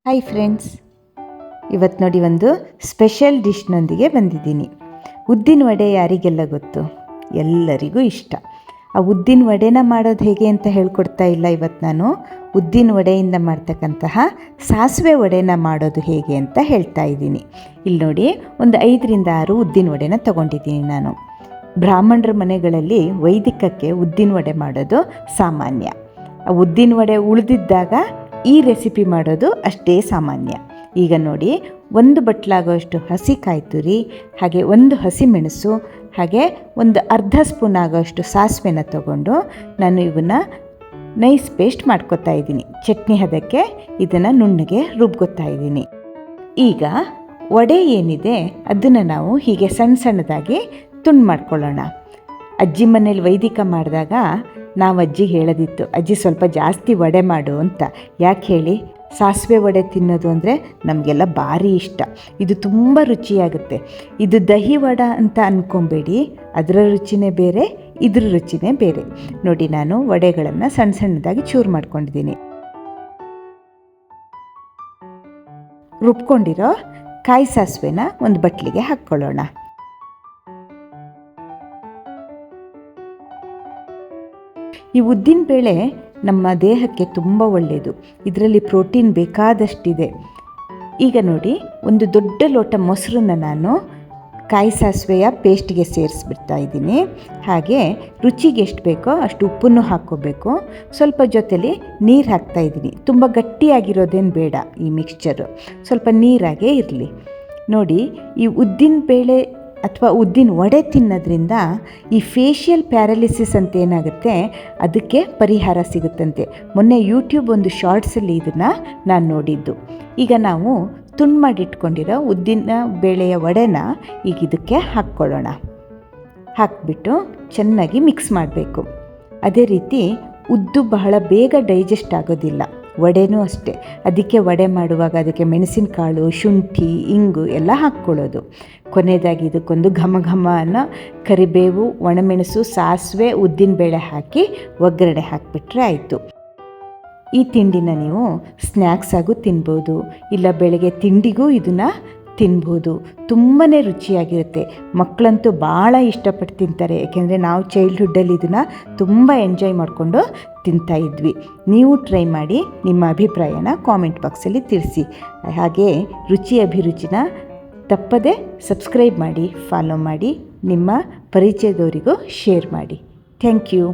Hi friends, ಇವತ್ತು ನೋಡಿ ಒಂದು ಸ್ಪೆಷಲ್ ಡಿಶ್ನೊಂದಿಗೆ ಬಂದಿದ್ದೀನಿ. ಉದ್ದಿನ ವಡೆ ಯಾರಿಗೆಲ್ಲ ಗೊತ್ತು? ಎಲ್ಲರಿಗೂ ಇಷ್ಟ. ಆ ಉದ್ದಿನ ವಡೆನ ಮಾಡೋದು ಹೇಗೆ ಅಂತ ಹೇಳ್ಕೊಡ್ತಾ ಇಲ್ಲ. ಇವತ್ತು ನಾನು ಉದ್ದಿನ ವಡೆಯಿಂದ ಮಾಡ್ತಕ್ಕಂತಹ ಸಾಸಿವೆ ವಡೆನ ಮಾಡೋದು ಹೇಗೆ ಅಂತ ಹೇಳ್ತಾ ಇದ್ದೀನಿ. ಇಲ್ಲಿ ನೋಡಿ, ಒಂದು 5-6 ಉದ್ದಿನ ವಡೆನ ತೊಗೊಂಡಿದ್ದೀನಿ ನಾನು. ಬ್ರಾಹ್ಮಣರ ಮನೆಗಳಲ್ಲಿ ವೈದಿಕಕ್ಕೆ ಉದ್ದಿನ ವಡೆ ಮಾಡೋದು ಸಾಮಾನ್ಯ. ಆ ಉದ್ದಿನ ವಡೆ ಉಳಿದಿದ್ದಾಗ ಈ ರೆಸಿಪಿ ಮಾಡೋದು ಅಷ್ಟೇ ಸಾಮಾನ್ಯ. ಈಗ ನೋಡಿ, 1 ಬಟ್ಲಾಗೋಷ್ಟು ಹಸಿ ಕಾಯಿ ತುರಿ, ಹಾಗೆ 1 ಹಸಿಮೆಣಸು, ಹಾಗೆ ಒಂದು ಅರ್ಧ ಸ್ಪೂನ್ ಆಗೋಷ್ಟು ಸಾಸಿವೆನ ತಗೊಂಡು ನಾನು ಇವನ್ನ ನೈಸ್ ಪೇಸ್ಟ್ ಮಾಡ್ಕೊತಾ ಇದ್ದೀನಿ. ಚಟ್ನಿ ಹದಕ್ಕೆ ಇದನ್ನು ನುಣ್ಣಗೆ ರುಬ್ಕೊತಾ ಇದ್ದೀನಿ. ಈಗ ವಡೆ ಏನಿದೆ ಅದನ್ನು ನಾವು ಹೀಗೆ ಸಣ್ಣ ಸಣ್ಣದಾಗಿ ತುಂಡು ಮಾಡ್ಕೊಳ್ಳೋಣ. ಅಜ್ಜಿ ಮನೇಲಿ ವೈದಿಕ ಮಾಡಿದಾಗ ನಾವು ಅಜ್ಜಿಗೆ ಹೇಳೋದಿತ್ತು, ಅಜ್ಜಿ ಸ್ವಲ್ಪ ಜಾಸ್ತಿ ವಡೆ ಮಾಡು ಅಂತ. ಯಾಕೆ ಹೇಳಿ? ಸಾಸಿವೆ ವಡೆ ತಿನ್ನೋದು ಅಂದರೆ ನಮಗೆಲ್ಲ ಭಾರಿ ಇಷ್ಟ. ಇದು ತುಂಬ ರುಚಿಯಾಗುತ್ತೆ. ಇದು ದಹಿ ವಡ ಅಂತ ಅಂದ್ಕೊಬೇಡಿ, ಅದರ ರುಚಿನೇ ಬೇರೆ, ಇದ್ರ ರುಚಿನೇ ಬೇರೆ. ನೋಡಿ, ನಾನು ವಡೆಗಳನ್ನು ಸಣ್ಣ ಸಣ್ಣದಾಗಿ ಚೂರು ಮಾಡ್ಕೊಂಡಿದ್ದೀನಿ. ರುಬ್ಕೊಂಡಿರೋ ಕಾಯಿ ಸಾಸಿವೆನ ಒಂದು ಬಟ್ಲಿಗೆ ಹಾಕ್ಕೊಳ್ಳೋಣ. ಈ ಉದ್ದಿನ ಬೇಳೆ ನಮ್ಮ ದೇಹಕ್ಕೆ ತುಂಬ ಒಳ್ಳೆಯದು. ಇದರಲ್ಲಿ ಪ್ರೋಟೀನ್ ಬೇಕಾದಷ್ಟಿದೆ. ಈಗ ನೋಡಿ, ಒಂದು ದೊಡ್ಡ ಲೋಟ ಮೊಸರನ್ನ ನಾನು ಕಾಯಿ ಸಾಸಿವೆಯ ಪೇಸ್ಟ್ಗೆ ಸೇರಿಸ್ಬಿಡ್ತಾ ಇದ್ದೀನಿ. ಹಾಗೆ ರುಚಿಗೆ ಎಷ್ಟು ಬೇಕೋ ಅಷ್ಟು ಉಪ್ಪನ್ನು ಹಾಕ್ಕೋಬೇಕು. ಸ್ವಲ್ಪ ಜೊತೆಲಿ ನೀರು ಹಾಕ್ತಾ ಇದ್ದೀನಿ. ತುಂಬ ಗಟ್ಟಿಯಾಗಿರೋದೇನು ಬೇಡ. ಈ ಮಿಕ್ಸ್ಚರು ಸ್ವಲ್ಪ ನೀರಾಗೇ ಇರಲಿ. ನೋಡಿ, ಈ ಉದ್ದಿನ ಬೇಳೆ ಅಥವಾ ಉದ್ದಿನ ವಡೆ ತಿನ್ನೋದ್ರಿಂದ ಈ ಫೇಶಿಯಲ್ ಪ್ಯಾರಲಿಸಿಸ್ ಅಂತ ಏನಾಗುತ್ತೆ ಅದಕ್ಕೆ ಪರಿಹಾರ ಸಿಗುತ್ತಂತೆ. ಮೊನ್ನೆ ಯೂಟ್ಯೂಬ್ ಒಂದು ಶಾರ್ಟ್ಸಲ್ಲಿ ಇದನ್ನು ನಾನು ನೋಡಿದ್ದು. ಈಗ ನಾವು ತುಂಡು ಮಾಡಿಟ್ಕೊಂಡಿರೋ ಉದ್ದಿನ ಬೇಳೆಯ ವಡೆನ ಈಗ ಇದಕ್ಕೆ ಹಾಕ್ಕೊಳ್ಳೋಣ. ಹಾಕ್ಬಿಟ್ಟು ಚೆನ್ನಾಗಿ ಮಿಕ್ಸ್ ಮಾಡಬೇಕು. ಅದೇ ರೀತಿ ಉದ್ದು ಬಹಳ ಬೇಗ ಡೈಜೆಸ್ಟ್ ಆಗೋದಿಲ್ಲ, ವಡೆನೂ ಅಷ್ಟೇ. ಅದಕ್ಕೆ ವಡೆ ಮಾಡುವಾಗ ಅದಕ್ಕೆ ಮೆಣಸಿನಕಾಳು, ಶುಂಠಿ, ಇಂಗು ಎಲ್ಲ ಹಾಕ್ಕೊಳ್ಳೋದು. ಕೊನೆಯದಾಗಿ ಇದಕ್ಕೊಂದು ಘಮ ಘಮ ಅನ್ನೋ ಕರಿಬೇವು, ಒಣಮೆಣಸು, ಸಾಸಿವೆ, ಉದ್ದಿನಬೇಳೆ ಹಾಕಿ ಒಗ್ಗರಣೆ ಹಾಕಿಬಿಟ್ರೆ ಆಯಿತು. ಈ ತಿಂಡಿನ ನೀವು ಸ್ನ್ಯಾಕ್ಸ್ ಆಗೂ ತಿನ್ಬೋದು, ಇಲ್ಲ ಬೆಳಗ್ಗೆ ತಿಂಡಿಗೂ ಇದನ್ನು ತಿನ್ಬೋದು. ತುಂಬಾ ರುಚಿಯಾಗಿರುತ್ತೆ. ಮಕ್ಕಳಂತೂ ಭಾಳ ಇಷ್ಟಪಟ್ಟು ತಿಂತಾರೆ. ಏಕೆಂದರೆ ನಾವು ಚೈಲ್ಡ್ಹುಡ್ಡಲ್ಲಿ ಇದನ್ನು ತುಂಬ ಎಂಜಾಯ್ ಮಾಡಿಕೊಂಡು ತಿಂತಾಯಿದ್ವಿ. ನೀವು ಟ್ರೈ ಮಾಡಿ, ನಿಮ್ಮ ಅಭಿಪ್ರಾಯನ ಕಾಮೆಂಟ್ ಬಾಕ್ಸಲ್ಲಿ ತಿಳಿಸಿ. ಹಾಗೆ ರುಚಿ ಅಭಿರುಚಿನ ತಪ್ಪದೆ ಸಬ್ಸ್ಕ್ರೈಬ್ ಮಾಡಿ, ಫಾಲೋ ಮಾಡಿ, ನಿಮ್ಮ ಪರಿಚಯದವರಿಗೂ ಶೇರ್ ಮಾಡಿ. Thank you.